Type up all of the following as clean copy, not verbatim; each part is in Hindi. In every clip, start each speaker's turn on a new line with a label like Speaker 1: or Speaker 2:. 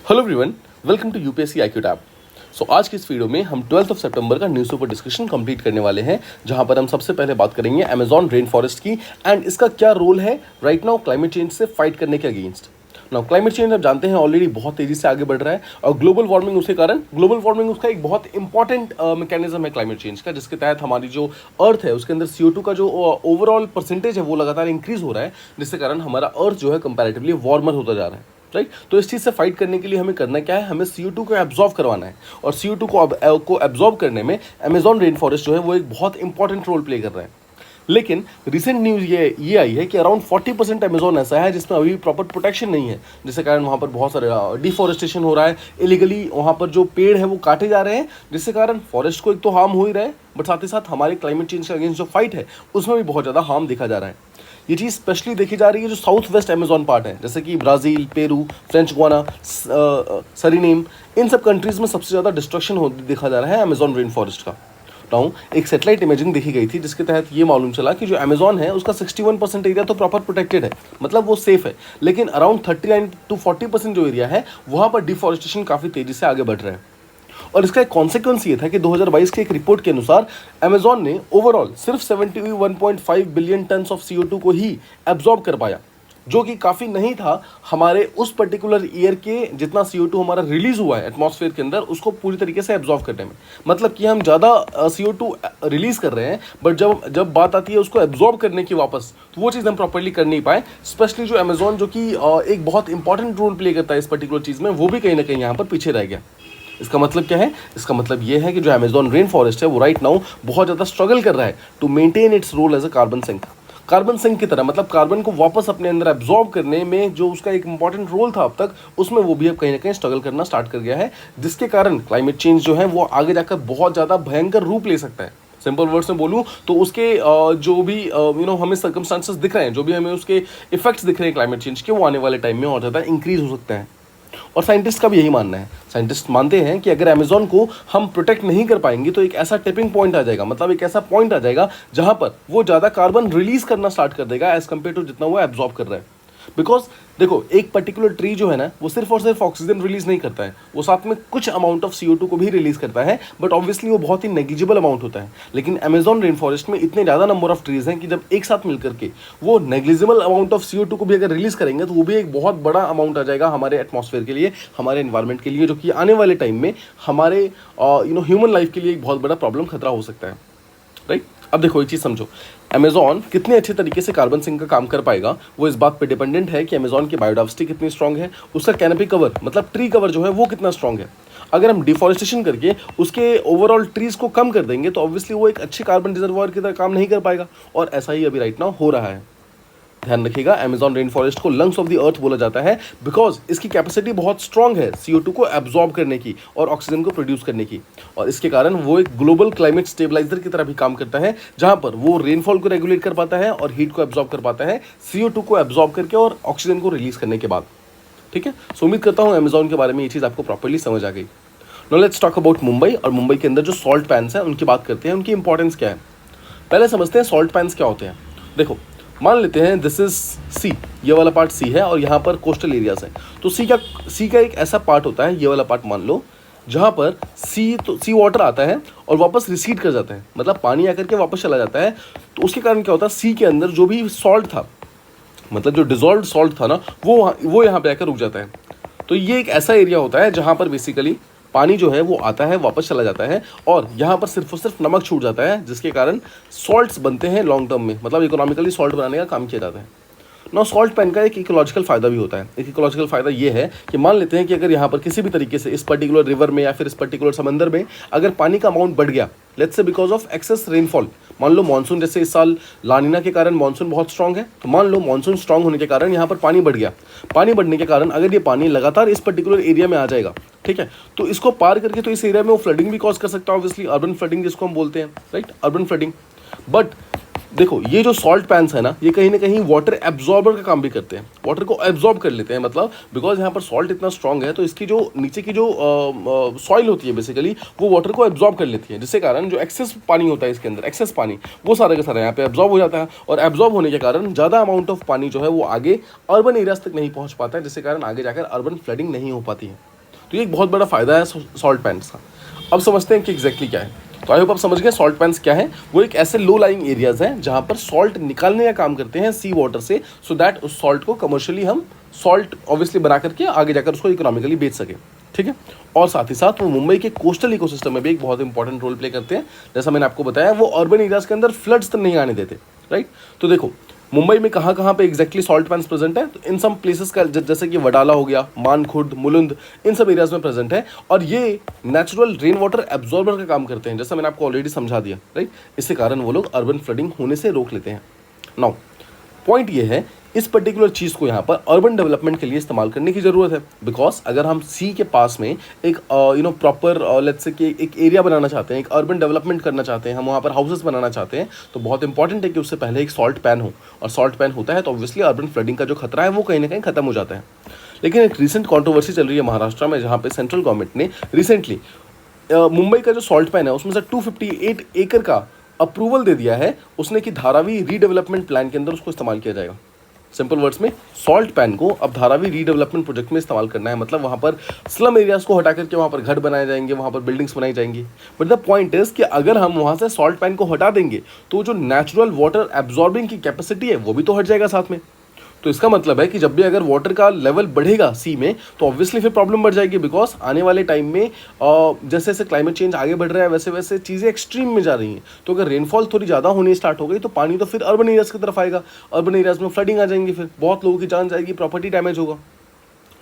Speaker 1: Hello everyone, welcome to UPSC IQ tab. आज की इस वीडियो में हम 12 सितंबर का न्यूज़पेपर डिस्कशन कंप्लीट करने वाले हैं, जहां पर हम सबसे पहले बात करेंगे अमेजॉन रेन फॉरेस्ट की एंड इसका क्या रोल है राइट नाउ क्लाइमेट चेंज से फाइट करने के अगेंस्ट। नाउ क्लाइमेट चेंज आप जानते हैं ऑलरेडी बहुत तेजी से आगे बढ़ रहा है और ग्लोबल वार्मिंग उसके कारण ग्लोबल वार्मिंग उसका एक बहुत इंपॉर्टेंट मैकेनिज्म है क्लाइमेट चेंज का, जिसके तहत हमारी जो अर्थ है उसके अंदर CO2 का जो ओवरऑल परसेंटेज है वो लगातार इंक्रीज हो रहा है, जिसके कारण हमारा अर्थ जो है कंपैरेटिवली वार्मर होता जा रहा है। राइट, तो इस चीज़ से फाइट करने के लिए हमें करना क्या है, हमें CO2 को एब्जॉर्व करवाना है और CO2 को एब्जॉर्व करने में अमेजॉन रेन फॉरेस्ट जो है वो एक बहुत इंपॉर्टेंट रोल प्ले कर रहा है। लेकिन रिसेंट न्यूज़ ये आई है कि अराउंड 40% अमेजॉन ऐसा है जिसमें अभी प्रॉपर प्रोटेक्शन नहीं है, जिसके कारण वहाँ पर बहुत सारे डिफॉरेस्टेशन हो रहा है, इलीगली वहाँ पर जो पेड़ है वो काटे जा रहे हैं, जिसके कारण फॉरेस्ट को एक तो हार्म हो ही रहा है, बट साथ ही साथ हमारे क्लाइमेट चेंज के अगेंस्ट जो फाइट है उसमें भी बहुत ज़्यादा हार्म देखा जा रहा है। ये चीज़ स्पेशली देखी जा रही है जो साउथ वेस्ट अमेजॉन पार्ट है, जैसे कि Brazil, Peru, French Guiana, Suriname, इन सब कंट्रीज़ में सबसे ज़्यादा डिस्ट्रक्शन देखा जा रहा है अमेजॉन रेन फॉरेस्ट का। नाउ एक सैटेलाइट इमेजिंग देखी गई थी जिसके तहत ये मालूम चला कि जो अमेजॉन है उसका 61% एरिया तो प्रॉपर प्रोटेक्टेड है, मतलब वो सेफ है, लेकिन अराउंड 39 to 40% जो एरिया है वहाँ पर डिफॉरेस्टेशन काफ़ी तेज़ी से आगे बढ़ रहा है। और इसका एक कॉन्सिक्वेंस ये था कि 2022 के एक रिपोर्ट के अनुसार अमेजॉन ने ओवरऑल सिर्फ 71.5 बिलियन टन्स ऑफ CO2 को ही एब्जॉर्ब कर पाया, जो कि काफ़ी नहीं था हमारे उस पर्टिकुलर ईयर के जितना CO2 हमारा रिलीज हुआ है एटमॉस्फेयर के अंदर उसको पूरी तरीके से एब्जॉर्व करने में। मतलब कि हम ज़्यादा CO2 रिलीज कर रहे हैं, बट जब बात आती है उसको एब्जॉर्ब करने की वापस, तो वो चीज़ हम प्रॉपरली कर नहीं पाए। स्पेशली जो अमेजॉन जो कि एक बहुत इंपॉर्टेंट रोल प्ले करता है इस पर्टिकुलर चीज़ में, वो भी कहीं ना कहीं यहाँ पर पीछे रह गया। इसका मतलब क्या है? इसका मतलब ये है कि जो अमेजॉन रेन फॉरेस्ट है वो राइट नाउ बहुत ज़्यादा स्ट्रगल कर रहा है to maintain its role as a carbon sink की तरह, मतलब कार्बन को वापस अपने अंदर एब्जॉर्ब करने में जो उसका एक इंपॉर्टेंट रोल था अब तक, उसमें वो भी अब कहीं ना कहीं स्ट्रगल करना स्टार्ट कर गया है, जिसके कारण क्लाइमेट चेंज जो है वो आगे जाकर बहुत ज़्यादा भयंकर रूप ले सकता है। सिंपल वर्ड्स में बोलूँ तो उसके जो भी हमें सर्कमस्टांसेस दिख रहे हैं, जो भी हमें उसके इफेक्ट्स दिख रहे हैं क्लाइमेट चेंज के, वो आने वाले टाइम में और ज़्यादा इंक्रीज हो सकता है। और साइंटिस्ट का भी यही मानना है। साइंटिस्ट मानते हैं कि अगर अमेजॉन को हम प्रोटेक्ट नहीं कर पाएंगे तो एक ऐसा टिपिंग पॉइंट आ जाएगा, मतलब एक ऐसा पॉइंट आ जाएगा जहां पर वो ज़्यादा कार्बन रिलीज करना स्टार्ट कर देगा एज कम्पेयर टू जितना वो एब्जॉर्ब कर रहा है। बिकॉज देखो, एक पर्टिकुलर ट्री जो है ना वो सिर्फ और सिर्फ ऑक्सीजन रिलीज नहीं करता है, वो साथ में कुछ अमाउंट ऑफ CO2 को भी रिलीज करता है, बट ऑब्वियसली वो बहुत ही नेग्लिजिबल अमाउंट होता है। लेकिन अमेजॉन रेन फॉरेस्ट में इतने ज़्यादा नंबर ऑफ ट्रीज हैं कि जब एक साथ मिलकर के वो नेग्लिजिबल अमाउंट ऑफ CO2 को भी अगर रिलीज करेंगे तो वो भी एक बहुत बड़ा अमाउंट आ जाएगा हमारे एटमॉस्फेयर के लिए, हमारे एनवायरमेंट के लिए, जो कि आने वाले टाइम में हमारे ह्यूमन लाइफ के लिए एक बहुत बड़ा प्रॉब्लम खतरा हो सकता है। राइट, अब देखो एक चीज़ समझो, अमेजॉन कितने अच्छे तरीके से कार्बन सिंक का काम कर पाएगा वो इस बात पे डिपेंडेंट है कि अमेजॉन की बायोडाइवर्सिटी कितनी स्ट्रांग है, उसका कैनोपी कवर मतलब ट्री कवर जो है वो कितना स्ट्रांग है। अगर हम डिफॉरेस्टेशन करके उसके ओवरऑल ट्रीज को कम कर देंगे तो ऑब्वियसली वो एक अच्छे कार्बन रिजर्वायर की तरह काम नहीं कर पाएगा, और ऐसा ही अभी राइट नाउ हो रहा है। ध्यान रखिएगा, अमेजॉन रेन फॉरेस्ट को लंग्स ऑफ द अर्थ बोला जाता है बिकॉज इसकी कैपेसिटी बहुत स्ट्रांग है CO2 को एब्जॉर्ब करने की और ऑक्सीजन को प्रोड्यूस करने की, और इसके कारण वो एक ग्लोबल क्लाइमेट स्टेबलाइजर की तरह भी काम करता है, जहां पर वो रेनफॉल को रेगुलेट कर पाता है और हीट को एब्जॉर्ब कर पाता है CO2 को एब्जॉर्ब करके और ऑक्सीजन को रिलीज करने के बाद। ठीक है, सो उम्मीद करता हूँ अमेजॉन के बारे में ये चीज़ आपको प्रॉपरली समझ आ गई। Now let's talk about Mumbai, और मुंबई के अंदर जो सॉल्ट पैन्स हैं उनकी बात करते हैं, उनकी इंपॉर्टेंस क्या है। पहले समझते हैं सॉल्ट पैन्स क्या होते हैं। देखो, मान लेते हैं दिस इज सी, ये वाला पार्ट सी है और यहाँ पर कोस्टल एरियाज है, तो सी का एक ऐसा पार्ट होता है, ये वाला पार्ट मान लो, जहाँ पर सी वाटर आता है और वापस रिसीड कर जाता है, मतलब पानी आकर के वापस चला जाता है। तो उसके कारण क्या होता है, सी के अंदर जो भी सॉल्ट था, मतलब जो डिजॉल्व सॉल्ट था ना, वो यहाँ पे आकर रुक जाता है। तो ये एक ऐसा एरिया होता है जहाँ पर बेसिकली पानी जो है वो आता है वापस चला जाता है और यहाँ पर सिर्फ और सिर्फ नमक छूट जाता है, जिसके कारण सॉल्ट्स बनते हैं लॉन्ग टर्म में, मतलब इकोनॉमिकली सॉल्ट बनाने का काम किया जाता है। नौ सॉल्ट पैन का एक इकोलॉजिकल फ़ायदा भी होता है। एक इकोलॉजिकल फ़ायदा ये है कि मान लेते हैं कि अगर यहाँ पर किसी भी तरीके से इस पर्टिकुलर रिवर में या फिर इस पर्टिकुलर समंदर में अगर पानी का अमाउंट बढ़ गया, let's say because of access rainfall, मान लो मानसून, जैसे इस साल लानिना के कारण मानसून बहुत स्ट्रांग है, तो मान लो मानसून स्ट्रांग होने के कारण यहाँ पर पानी बढ़ गया, पानी बढ़ने के कारण अगर ये पानी लगातार इस पर्टिकुलर एरिया में आ जाएगा, ठीक है, तो इसको पार करके तो इस एरिया में वो फ्लडिंग भी कॉज कर सकता है, ऑब्वियसली अर्बन फ्लडिंग जिसको हम बोलते हैं, राइट, अर्बन फ्लडिंग। बट देखो, ये जो सॉल्ट पैन्स है ना, ये कहीं ना कहीं वाटर एब्जॉर्बर का काम भी करते हैं, वाटर को एब्जॉर्ब कर लेते हैं, मतलब बिकॉज यहाँ पर सॉल्ट इतना स्ट्रांग है तो इसकी जो नीचे की जो सॉइल होती है बेसिकली वो वाटर को एब्जॉर्ब कर लेती है, जिसके कारण जो एक्सेस पानी होता है इसके अंदर, एक्सेस पानी, वो सारा का सारा यहाँ पे एब्जॉर्ब हो जाता है, और एब्जॉर्ब होने के कारण ज़्यादा अमाउंट ऑफ पानी जो है वो आगे अर्बन एरियाज तक नहीं पहुँच पाता है, जिसके कारण आगे जाकर अर्बन फ्लडिंग नहीं हो पाती है। तो ये एक बहुत बड़ा फ़ायदा है सॉल्ट पैन्स का। अब समझते हैं कि एग्जैक्टली क्या है। तो आई होप आप समझ गए सॉल्ट पैन्स क्या है। वो एक ऐसे लो लाइंग एरियाज हैं जहाँ पर सॉल्ट निकालने का काम करते हैं सी वाटर से, सो दैट उस सॉल्ट को कमर्शियली हम सॉल्ट ऑब्वियसली बना करके आगे जाकर उसको इकोनॉमिकली बेच सकें, ठीक है। और साथ ही साथ वो मुंबई के कोस्टल इकोसिस्टम में भी एक बहुत इंपॉर्टेंट रोल प्ले करते हैं। जैसा मैंने आपको बताया, वो अर्बन एरियाज के अंदर फ्लड्स तक नहीं आने देते, राइट। तो देखो मुंबई में कहाँ कहाँ पे एग्जैक्टली सॉल्ट पैन्स प्रेजेंट है, तो इन सब प्लेसेस का जैसे कि वडाला हो गया, मानखुर्द, मुलुंद, इन सब एरियाज में प्रेजेंट है। और ये नेचुरल रेन वाटर एब्जॉर्बर का काम करते हैं, जैसा मैंने आपको ऑलरेडी समझा दिया, राइट। इसके कारण वो लोग अर्बन फ्लडिंग होने से रोक लेते हैं। नाउ पॉइंट ये है, इस पर्टिकुलर चीज़ को यहाँ पर अर्बन डेवलपमेंट के लिए इस्तेमाल करने की ज़रूरत है। बिकॉज अगर हम सी के पास में एक प्रॉपर लेट्स से कि एक एरिया बनाना चाहते हैं, एक अर्बन डेवलपमेंट करना चाहते हैं, हम वहाँ पर हाउसेस बनाना चाहते हैं, तो बहुत इंपॉर्टेंट है कि उससे पहले एक सॉल्ट पैन हो। और सॉल्ट पैन होता है तो ऑब्वियसली अर्बन फ्लडिंग का जो खतरा है वो कहीं ना कहीं खत्म हो जाता है। लेकिन एक रिसेंट कॉन्ट्रोवर्सी चल रही है महाराष्ट्र में, जहाँ पर सेंट्रल गवर्नमेंट ने रिसेंटली मुंबई का जो सॉल्ट पैन है उसमें से 258 एकड़ का अप्रूवल दे दिया है उसने कि धारावी रीडेवलपमेंट प्लान के अंदर उसको इस्तेमाल किया जाएगा। सिंपल वर्ड्स में, सॉल्ट पैन को अब धारावी रीडेवलपमेंट प्रोजेक्ट में इस्तेमाल करना है। मतलब वहाँ पर स्लम एरियाज को हटा करके वहाँ पर घर बनाए जाएंगे, वहाँ पर बिल्डिंग्स बनाई जाएंगी। बट द पॉइंट इज कि अगर हम वहाँ से सॉल्ट पैन को हटा देंगे तो जो नेचुरल वाटर एब्जॉर्बिंग की कैपेसिटी है वो भी तो हट जाएगा साथ में। तो इसका मतलब है कि जब भी अगर वाटर का लेवल बढ़ेगा सी में तो ऑब्वियसली फिर प्रॉब्लम बढ़ जाएगी। बिकॉज आने वाले टाइम में जैसे जैसे क्लाइमेट चेंज आगे बढ़ रहा है वैसे वैसे चीज़ें एक्सट्रीम में जा रही हैं। तो अगर रेनफॉल थोड़ी ज़्यादा होनी स्टार्ट हो गई तो पानी तो फिर अर्बन एरियाज़ की तरफ आएगा, अर्बन एरियाज़ में फ्लडिंग आ जाएंगी, फिर बहुत लोगों की जान जाएगी, प्रॉपर्टी डैमेज होगा,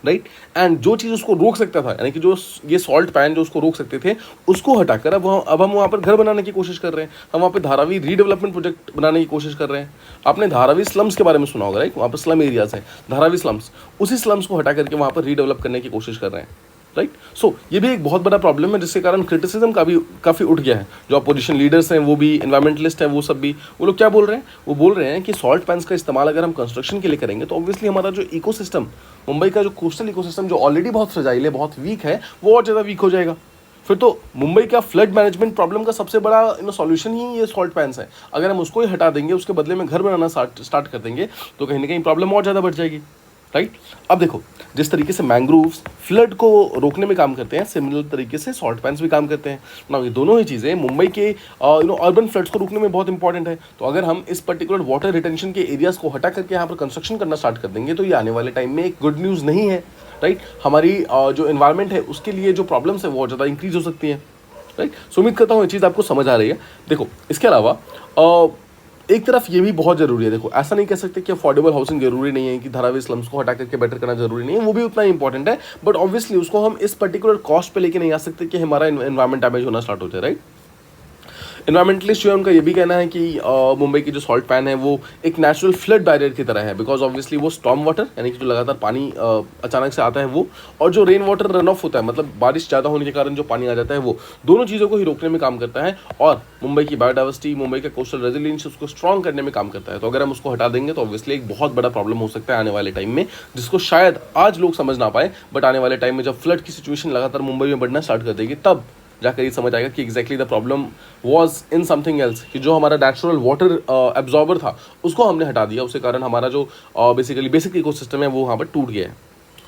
Speaker 1: राइट। एंड जो चीज़ उसको रोक सकता था, यानी कि जो ये सॉल्ट पैन जो उसको रोक सकते थे, उसको हटाकर अब हम वहाँ पर घर बनाने की कोशिश कर रहे हैं। हम वहाँ पे धारावी रीडेवलपमेंट प्रोजेक्ट बनाने की कोशिश कर रहे हैं। आपने धारावी स्लम्स के बारे में सुना होगा, राइट। वहाँ पर स्लम एरियाज हैं, धारावी स्लम्स, उसी स्लम्स को हटा करके वहाँ पर रीडेवलप करने की कोशिश कर रहे हैं, राइट। सो ये भी एक बहुत बड़ा प्रॉब्लम है जिसके कारण क्रिटिसिज्म काफ़ी उठ गया है। जो अपोजिशन लीडर्स हैं वो भी, इन्वायरमेंटलिस्ट हैं वो सब भी, वो लोग क्या बोल रहे हैं, वो बोल रहे हैं कि सॉल्ट पैन्स का इस्तेमाल अगर हम कंस्ट्रक्शन के लिए करेंगे तो ऑब्वियसली हमारा जो इकोसिस्टम, मुंबई का जो कोस्टल इकोसिस्टम जो ऑलरेडी बहुत फ्रेजाइल है, बहुत वीक है, वो और ज़्यादा वीक हो जाएगा। फिर तो मुंबई का फ्लड मैनेजमेंट प्रॉब्लम का सबसे बड़ा सॉल्यूशन ही ये सॉल्ट पैन्स है। अगर हम उसको ही हटा देंगे, उसके बदले में घर बनाना स्टार्ट कर देंगे तो कहीं ना कहीं प्रॉब्लम और ज़्यादा बढ़ जाएगी, राइट। अब देखो, जिस तरीके से मैंग्रोव्स फ्लड को रोकने में काम करते हैं, सिमिलर तरीके से सॉल्ट पैन्स भी काम करते हैं ना। ये दोनों ही चीज़ें मुंबई के अर्बन फ्लड्स को रोकने में बहुत इंपॉर्टेंट है। तो अगर हम इस पर्टिकुलर वाटर रिटेंशन के एरियाज़ को हटा करके यहाँ पर कंस्ट्रक्शन करना स्टार्ट कर देंगे तो ये आने वाले टाइम में एक गुड न्यूज़ नहीं है, राइट। हमारी जो इन्वायरमेंट है उसके लिए जो प्रॉब्लम्स है वो ज़्यादा इंक्रीज हो सकती हैं, राइट। सो उम्मीद करता हूँ ये चीज़ आपको समझ आ रही है। देखो इसके अलावा एक तरफ ये भी बहुत ज़रूरी है। देखो ऐसा नहीं कह सकते कि अफोर्डेबल हाउसिंग जरूरी नहीं है, कि धारावी स्लम्स को हटा करके बेटर करना जरूरी नहीं है, वो भी उतना ही इंपॉर्टेंट है। बट ऑब्वियसली उसको हम इस पर्टिकुलर कॉस्ट पे लेके नहीं आ सकते कि हमारा एनवायरमेंट डैमेज होना स्टार्ट हो जाए, राइट। इन्वायरमेंटलिस्ट जो है उनका ये भी कहना है कि मुंबई की जो सॉल्ट पैन है वो एक नेचुरल फ्लड बैरियर की तरह है। बिकॉज ऑब्वियसली वो स्टॉर्म वाटर, यानी कि जो लगातार पानी अचानक से आता है वो, और जो रेन वाटर रन ऑफ होता है, मतलब बारिश ज़्यादा होने के कारण जो पानी आ जाता है, वो दोनों चीज़ों को ही रोकने में काम करता है। और मुंबई की बायोडाइवर्सिटी, मुंबई का कोस्टल रेजिलियंस उसको स्ट्रॉन्ग करने में काम करता है। तो अगर हम उसको हटा देंगे तो ऑब्वियसली एक बहुत बड़ा प्रॉब्लम हो सकता है आने वाले टाइम में, जिसको शायद आज लोग समझ ना पाए, बट आने वाले टाइम में जब फ्लड की सिचुएशन लगातार मुंबई में बढ़ना स्टार्ट कर देगी तब जाकर ये समझ आएगा कि exactly the problem was in something else, कि जो हमारा नेचुरल वाटर एब्जॉर्बर था उसको हमने हटा दिया, उसके कारण हमारा जो बेसिक इकोसिस्टम है वो वहाँ पर टूट गया है,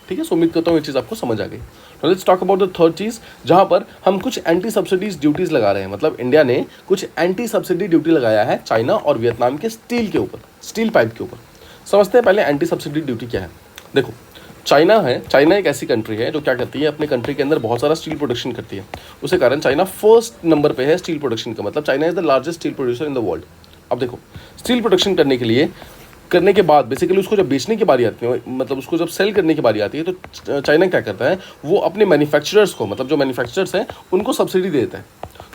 Speaker 1: ठीक है। सो उम्मीद करता हूँ ये चीज़ आपको समझ आ गई। तो let's talk about the third चीज़, जहाँ पर हम कुछ एंटी सब्सिडीज ड्यूटीज़ लगा रहे हैं। मतलब इंडिया ने कुछ एंटी सब्सिडी ड्यूटी लगाया है चाइना और वियतनाम के स्टील के ऊपर, स्टील पाइप के ऊपर। समझते हैं पहले एंटी सब्सिडी ड्यूटी क्या है। देखो चाइना एक ऐसी कंट्री है जो क्या करती है, अपने कंट्री के अंदर बहुत सारा स्टील प्रोडक्शन करती है। उसके कारण चाइना फर्स्ट नंबर पे है स्टील प्रोडक्शन का। मतलब China is the largest steel producer in the world. अब देखो, स्टील प्रोडक्शन करने के बाद बेसिकली उसको जब बेचने की बारी आती है, मतलब उसको जब सेल करने की बारी आती है, तो चाइना क्या करता है, वो अपने मैन्युफैक्चरर्स को, मतलब जो मैन्युफैक्चरर्स हैं उनको सब्सिडी दे देता है।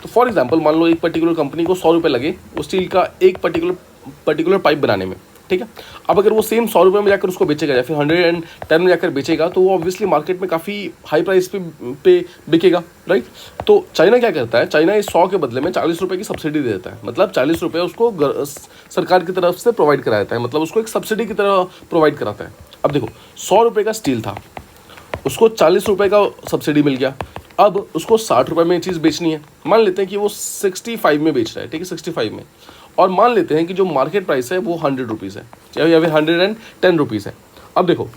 Speaker 1: तो फॉर एग्जांपल मान लो एक पर्टिकुलर कंपनी को 100 रुपये लगे वो स्टील का एक पर्टिकुलर पाइप बनाने में, ठीक है। अब अगर वो सेम 100 रुपये में जाकर उसको बेचेगा या फिर 110 में जाकर बेचेगा तो वो ऑब्वियसली मार्केट में काफ़ी हाई प्राइस पे बिकेगा, राइट। तो चाइना क्या करता है, चाइना इस 100 के बदले में 40 रुपये की सब्सिडी दे देता है। मतलब 40 रुपये उसको सरकार की तरफ से प्रोवाइड कराता है, मतलब उसको एक सब्सिडी की तरह प्रोवाइड कराता है। अब देखो 100 रुपये का स्टील था, उसको 40 रुपये का सब्सिडी मिल गया। अब उसको 60 रुपये में चीज़ बेचनी है। मान लेते हैं कि वो 65 में बेच रहा है, ठीक है, 65 में। और मान लेते हैं कि जो मार्केट प्राइस है वो 100 रुपीज़ है या फिर 110 रुपीज़ है। अब देखो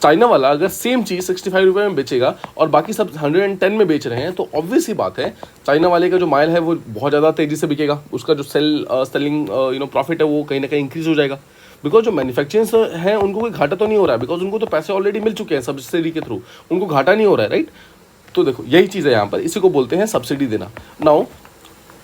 Speaker 1: चाइना वाला अगर सेम चीज़ 65 रुपये में बेचेगा और बाकी सब 110 में बेच रहे हैं, तो ऑब्वियस ही बात है चाइना वाले का जो माइल है वो बहुत ज़्यादा तेज़ी से बिकेगा, उसका जो सेलिंग प्रॉफिट है वो कहीं ना कहीं इंक्रीज हो जाएगा। बिकॉज जो मैन्युफैक्चरिंग हैं उनको कोई घाटा तो नहीं हो रहा है, बिकॉज उनको तो पैसे ऑलरेडी मिल चुके हैं सब्सिडी के थ्रू, उनको घाटा नहीं हो रहा है, राइट। तो देखो यही चीज़ है यहाँ पर, इसी को बोलते हैं सब्सिडी देना। नाउ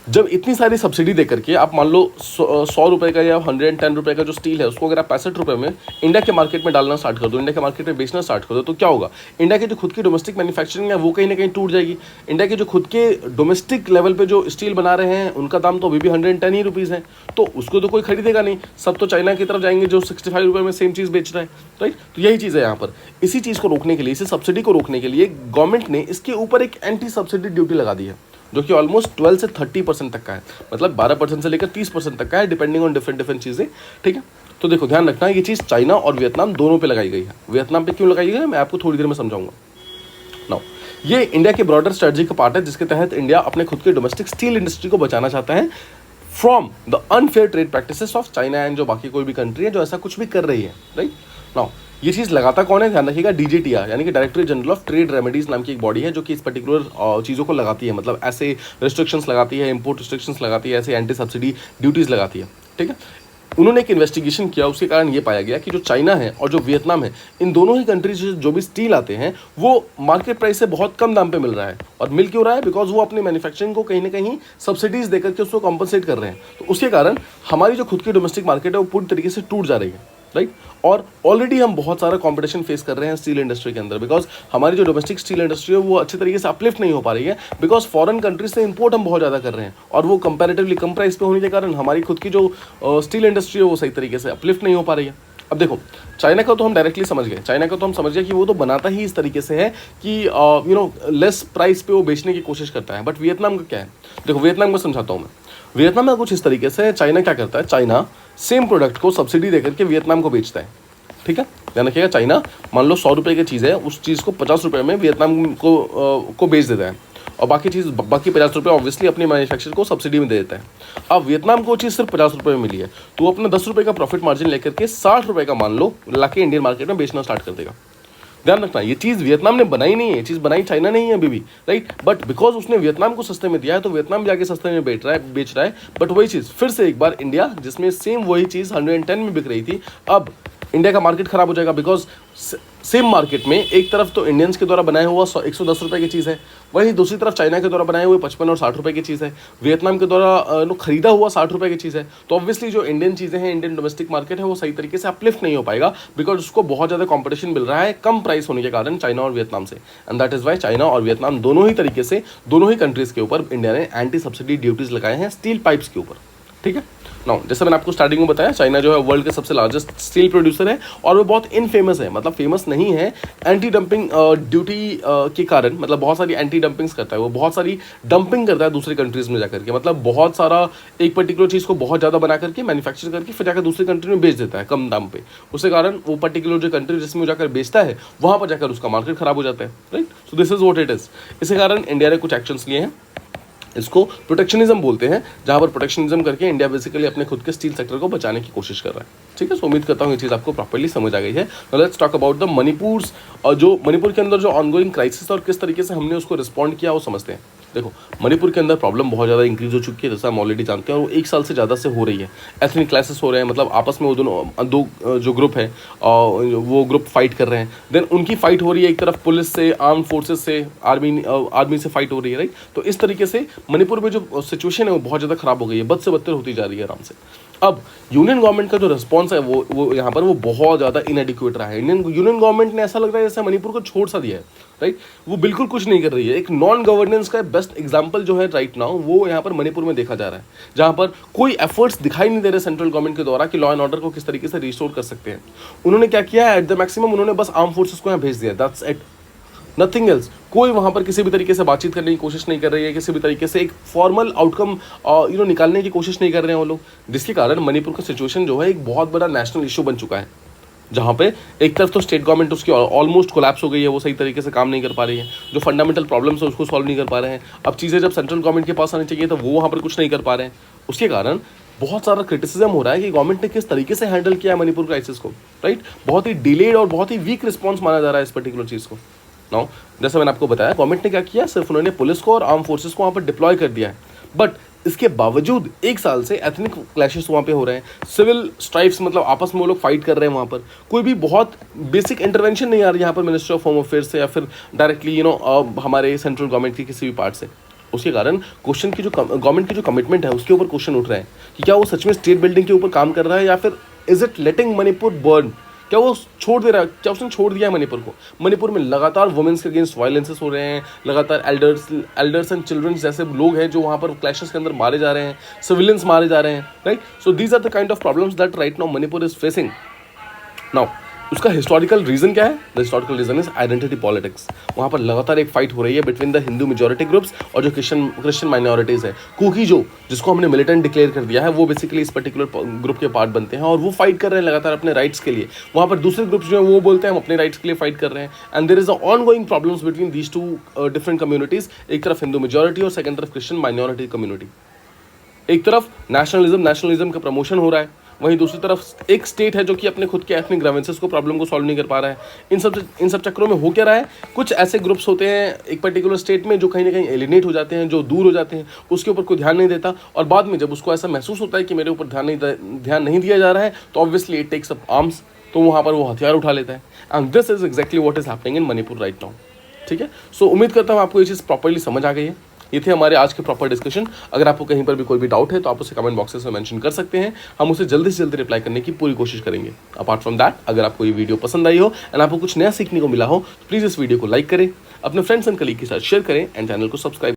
Speaker 1: जब इतनी सारी सब्सिडी दे करके आप मान लो 100 रुपये का या 110 रुपये का जो स्टील है उसको अगर आप 65 रुपये में इंडिया के मार्केट में डालना स्टार्ट कर दो, इंडिया के मार्केट में बेचना स्टार्ट कर दो, तो क्या होगा, इंडिया की जो खुद की डोमेस्टिक मैन्युफैक्चरिंग है वो कहीं ना कहीं टूट जाएगी। इंडिया के जो खुद के डोमेस्टिक लेवल पे जो स्टील बना रहे हैं उनका दाम तो अभी भी 110 ही रुपीज़ है, तो उसको तो कोई खरीदेगा नहीं, सब तो चाइना की तरफ जाएंगे जो 65 रुपये में सेम चीज़ बेच रहा है, राइट। तो यही चीज़ है यहाँ पर। इसी चीज़ को रोकने के लिए, इसी सब्सिडी को रोकने के लिए गवर्नमेंट ने इसके ऊपर एक एंटी सब्सिडी ड्यूटी लगा दी है, जो कि ऑलमोस्ट 12 से 30% तक का है, मतलब 12% से लेकर 30% तक का है, डिपेंडिंग ऑन डिफरेंट चीज़ें, ठीक है। तो देखो ध्यान रखना, ये चीज़ चाइना और वियतनाम दोनों पे लगाई गई है। वियतनाम पे क्यों लगाई गई है मैं आपको थोड़ी देर में समझाऊंगा। नाउ ये इंडिया के ब्रॉडर स्ट्रेटजी का पार्ट है, जिसके तहत इंडिया अपने खुद के डोमेस्टिक स्टील इंडस्ट्री को बचाना चाहता है from the unfair trade practices of China and जो बाकी कोई भी कंट्री है जो ऐसा कुछ भी कर रही है, राइट। नाउ ये चीज़ लगाता कौन है, ध्यान रखिएगा, DGTR यानी कि directorate general of trade remedies नाम की एक बॉडी है जो कि इस पर्टिकुलर चीज़ों को लगाती है, मतलब ऐसे रिस्ट्रिक्शंस लगाती है, इंपोर्ट रिस्ट्रिक्शंस लगाती है, ऐसे एंटी सब्सिडी ड्यूटीज़ लगाती है, ठीक है। उन्होंने एक इन्वेस्टिगेशन किया, उसके कारण ये पाया गया कि जो चाइना है और जो वियतनाम है, इन दोनों ही कंट्रीज जो भी स्टील आते हैं वो मार्केट प्राइस से बहुत कम दाम पे मिल रहा है। और मिल क्यों रहा है, बिकॉज वो अपनी मैन्युफैक्चरिंग को कहीं ना कहीं सब्सिडीज देकर के उसको कॉम्पनसेट कर रहे हैं, तो उसके कारण हमारी जो खुद की डोमेस्टिक मार्केट है वो पूरी तरीके से टूट जा रही है, राइट। और ऑलरेडी हम बहुत सारा कंपटीशन फेस कर रहे हैं स्टील इंडस्ट्री के अंदर, बिकॉज हमारी जो डोमेस्टिक स्टील इंडस्ट्री है वो अच्छी तरीके से अपलिफ्ट नहीं हो पा रही है, बिकॉज फॉरेन कंट्रीज से इंपोर्ट हम बहुत ज़्यादा कर रहे हैं और वो कंपैरेटिवली कम प्राइस पे होने के कारण हमारी खुद की जो स्टील इंडस्ट्री है वो सही तरीके से अपलिफ्ट नहीं हो पा रही है। अब देखो चाइना का तो हम डायरेक्टली समझ गए, चाइना का तो हम समझ गए कि वो तो बनाता ही इस तरीके से है कि लेस प्राइस पे वो बेचने की कोशिश करता है। बट वियतनाम का क्या है, देखो वियतनाम को समझाता हूँ मैं। वियतनाम में कुछ इस तरीके से चाइना क्या करता है, चाइना सेम प्रोडक्ट को सब्सिडी देकर के वियतनाम को बेचता है, ठीक है। ध्यान रखिएगा, चाइना मान लो 100 रुपये की चीज़ है, उस चीज़ को 50 रुपये में वियतनाम को बेच देता है और बाकी 50 रुपये ऑब्वियसली अपनी मैन्युफैक्चर को सब्सिडी में दे देता है। अब वियतनाम को वो चीज़ सिर्फ 50 रुपये में मिली है, तो वो अपना 10 रुपये का प्रॉफिट मार्जिन लेकर के 60 रुपये का मान लो लाके इंडियन मार्केट में बेचना स्टार्ट कर देगा। ध्यान रखना, ये चीज़ वियतनाम ने बनाई नहीं है, ये चीज़ बनाई चाइना नहीं है अभी भी, राइट। बट बिकॉज उसने वियतनाम को सस्ते में दिया है तो वियतनाम जाके सस्ते में बेच रहा है। बट वही चीज़ फिर से एक बार इंडिया, जिसमें सेम वही चीज़ 110 में बिक रही थी, अब इंडिया का मार्केट खराब हो जाएगा, बिकॉज सेम मार्केट में एक तरफ तो इंडियंस के द्वारा बनाया हुआ 110 रुपये की चीज़ है, वहीं दूसरी तरफ चाइना के द्वारा बनाए हुए 55 और 60 रुपये की चीज़ है, वियतनाम के द्वारा खरीदा हुआ 60 रुपये की चीज़ है। तो ऑब्वियसली जो इंडियन चीज़ें हैं, इंडियन डोमेस्टिक मार्केट है, वो सही तरीके से अपलिफ्ट नहीं हो पाएगा, बिकॉज उसको बहुत ज़्यादा कॉम्पिटिशन मिल रहा है कम प्राइस होने के कारण चाइना और वियतनाम से। And that is why China और वियतनाम दोनों ही तरीके से, दोनों ही कंट्रीज़ के ऊपर इंडिया ने एंटी सब्सिडी ड्यूटीज़ लगाए हैं स्टील पाइप्स के ऊपर, ठीक है। नाउ जैसे मैंने आपको स्टार्टिंग में बताया, चाइना जो है वर्ल्ड के सबसे लार्जेस्ट स्टील प्रोड्यूसर है और वो बहुत इनफेमस है, मतलब फेमस नहीं है एंटी डंपिंग ड्यूटी के कारण, मतलब बहुत सारी एंटी डंपिंग्स करता है, वो बहुत सारी डंपिंग करता है दूसरी कंट्रीज में जाकर के, मतलब बहुत सारा एक पर्टिकुलर चीज़ को बहुत ज़्यादा बना करके मैन्युफैक्चर करके फिर जाकर दूसरी कंट्री में बेच देता है कम दाम पे। उसके कारण वो पर्टिकुलर जो कंट्री जिसमें वो जाकर बेचता है वहाँ पर जाकर उसका मार्केट खराब हो जाता है, right. So this is what it is. इसी कारण इंडिया ने कुछ एक्शंस लिए हैं, इसको प्रोटेक्शनिज्म बोलते हैं, जहां पर प्रोटेक्शनिज्म करके इंडिया बेसिकली अपने खुद के स्टील सेक्टर को बचाने की कोशिश कर रहा है, ठीक है। सो उम्मीद करता हूँ ये चीज़ आपको प्रॉपर्ली समझ आ गई है। Let's talk about the Manipur, और जो मणिपुर के अंदर जो ऑनगोइंग क्राइसिस और किस तरीके से हमने उसको रिस्पॉन्ड किया वो समझते हैं। देखो मणिपुर के अंदर प्रॉब्लम बहुत ज़्यादा इंक्रीज हो चुकी है, जैसा हम ऑलरेडी जानते हैं, और वो 1 साल से ज़्यादा से हो रही है। एथनिक क्लासेस हो रहे हैं, मतलब आपस में वो दोनों दो जो ग्रुप है वो ग्रुप फाइट कर रहे हैं, देन उनकी फाइट हो रही है, एक तरफ पुलिस से, आर्म फोर्सेस से, आर्मी से फाइट हो रही है, राइट। तो इस तरीके से मणिपुर में जो सिचुएशन है वो बहुत ज़्यादा खराब हो गई है, बद से बदतर होती जा रही है आराम से। अब यूनियन गवर्नमेंट का जो रिस्पॉन्स है वो यहाँ पर वो बहुत ज़्यादा इनएडिक्वेट रहा है। यूनियन गवर्नमेंट ने ऐसा लग रहा है जैसे मणिपुर को छोड़ सा दिया है, राइट। वो बिल्कुल कुछ नहीं कर रही है। एक नॉन गवर्नेंस का बेस्ट एग्जांपल जो है राइट नाउ वो यहाँ पर मणिपुर में देखा जा रहा है, जहाँ पर कोई एफर्ट्स दिखाई नहीं दे रहे सेंट्रल गवर्नमेंट के द्वारा कि लॉ एंड ऑर्डर को किस तरीके से रिस्टोर कर सकते हैं। उन्होंने क्या किया है, एट द मैक्सिमम उन्होंने बस आर्म फोर्सेस को यहाँ भेज दिया, दैट्स इट, नथिंग एल्स। कोई वहाँ पर किसी भी तरीके से बातचीत करने की कोशिश नहीं कर रही है, किसी भी तरीके से एक फॉर्मल आउटकम निकालने की कोशिश नहीं कर रहे हैं वो लोग, जिसके कारण मणिपुर का सिचुएशन जो है एक बहुत बड़ा नेशनल इशू बन चुका है, जहाँ पे एक तरफ तो स्टेट गवर्नमेंट उसकी ऑलमोस्ट कोलैप्स हो गई है, वो सही तरीके से काम नहीं कर पा रही है, जो फंडामेंटल प्रॉब्लम्स है उसको सॉल्व नहीं कर पा रहे हैं। अब चीज़ें जब सेंट्रल गवर्नमेंट के पास आनी चाहिए तो वो वहाँ पर कुछ नहीं कर पा रहे हैं, उसके कारण बहुत सारा क्रिटिसिज्म हो रहा है कि गवर्नमेंट ने किस तरीके से हैंडल किया है मणिपुर क्राइसिस को, राइट। बहुत ही डिलेड और बहुत ही वीक रिस्पॉन्स माना जा रहा है इस पर्टिकुलर चीज़ को। नाउ जैसा मैंने आपको बताया, गवर्नमेंट ने क्या किया, सिर्फ उन्होंने पुलिस को और आर्म फोर्सेस को वहाँ पर डिप्लॉय कर दिया है, बट इसके बावजूद 1 साल से एथनिक क्लैशेस वहाँ पे हो रहे हैं, सिविल स्ट्राइफ्स, मतलब आपस में वो लोग फाइट कर रहे हैं वहाँ पर। कोई भी बहुत बेसिक इंटरवेंशन नहीं आ रही यहाँ पर मिनिस्ट्री ऑफ होम अफेयर्स से या फिर डायरेक्टली हमारे सेंट्रल गवर्नमेंट की किसी भी पार्ट से। उसके कारण क्वेश्चन की जो गवर्नमेंट की जो कमिटमेंट है उसके ऊपर क्वेश्चन उठ रहे हैं कि क्या वो सच में स्टेट बिल्डिंग के ऊपर काम कर रहा है या फिर is it letting Manipur burn, क्या वो छोड़ दे रहा है, क्या उसने छोड़ दिया है मणिपुर को। मणिपुर में लगातार वुमेन्स के अगेंस्ट वायलेंसेस हो रहे हैं, लगातार एल्डर्स एंड चिल्ड्रंस जैसे लोग हैं जो वहाँ पर क्लैशेस के अंदर मारे जा रहे हैं, सिविलियंस मारे जा रहे हैं, right. So these are the kind of problems that right now Manipur is facing. Now उसका हिस्टोरिकल रीजन क्या है? The historical reason is identity politics. वहाँ पर लगातार एक फाइट हो रही है between the Hindu majority groups और जो क्रिश्चियन माइनॉरिटीज है। कुकी जिसको हमने मिलिटेंट डिक्लेयर कर दिया है, वो बेसिकली इस पर्टिकुलर ग्रुप के पार्ट बनते हैं और वो फाइट कर रहे हैं लगातार अपने राइट्स के लिए। वहाँ पर दूसरे ग्रुप्स जो है वो बोलते हैं हम अपने राइट्स के लिए फाइट कर रहे हैं, and there is a ongoing problems between these two different communities. एक तरफ हिंदू मेजॉरिटी और सेकंड तरफ क्रिश्चियन माइनॉरिटी कम्युनिटी। एक तरफ नेशनलिज्म का प्रमोशन हो रहा है, वहीं दूसरी तरफ एक स्टेट है जो कि अपने खुद के एथनिक ग्रीवेंसेस को, प्रॉब्लम को सॉल्व नहीं कर पा रहा है। इन सब चक्करों में हो क्या रहा है, कुछ ऐसे ग्रुप्स होते हैं एक पर्टिकुलर स्टेट में जो कहीं ना कहीं एलिनेट हो जाते हैं, जो दूर हो जाते हैं, उसके ऊपर कोई ध्यान नहीं देता, और बाद में जब उसको ऐसा महसूस होता है कि मेरे ऊपर ध्यान नहीं दिया जा रहा है, तो obviously it takes up arms, तो वहाँ पर वो हथियार उठा लेता है। And this is exactly what is happening in Manipur right now. ठीक है, सो उम्मीद करता हूँ आपको ये चीज़ प्रॉपर्ली समझ आ गई है। ये थे हमारे आज के प्रॉपर डिस्कशन। अगर आपको कहीं पर भी कोई भी डाउट है तो आप उसे कमेंट बॉक्सेस में मेंशन कर सकते हैं, हम उसे जल्दी से जल्दी रिप्लाई करने की पूरी कोशिश करेंगे। अपार्ट फ्रॉम दैट, अगर आपको ये वीडियो पसंद आई हो एंड आपको कुछ नया सीखने को मिला हो तो प्लीज़ इस वीडियो को लाइक करें, अपने फ्रेंड्स एंड कलीग के साथ शेयर करें एंड चैनल को सब्सक्राइब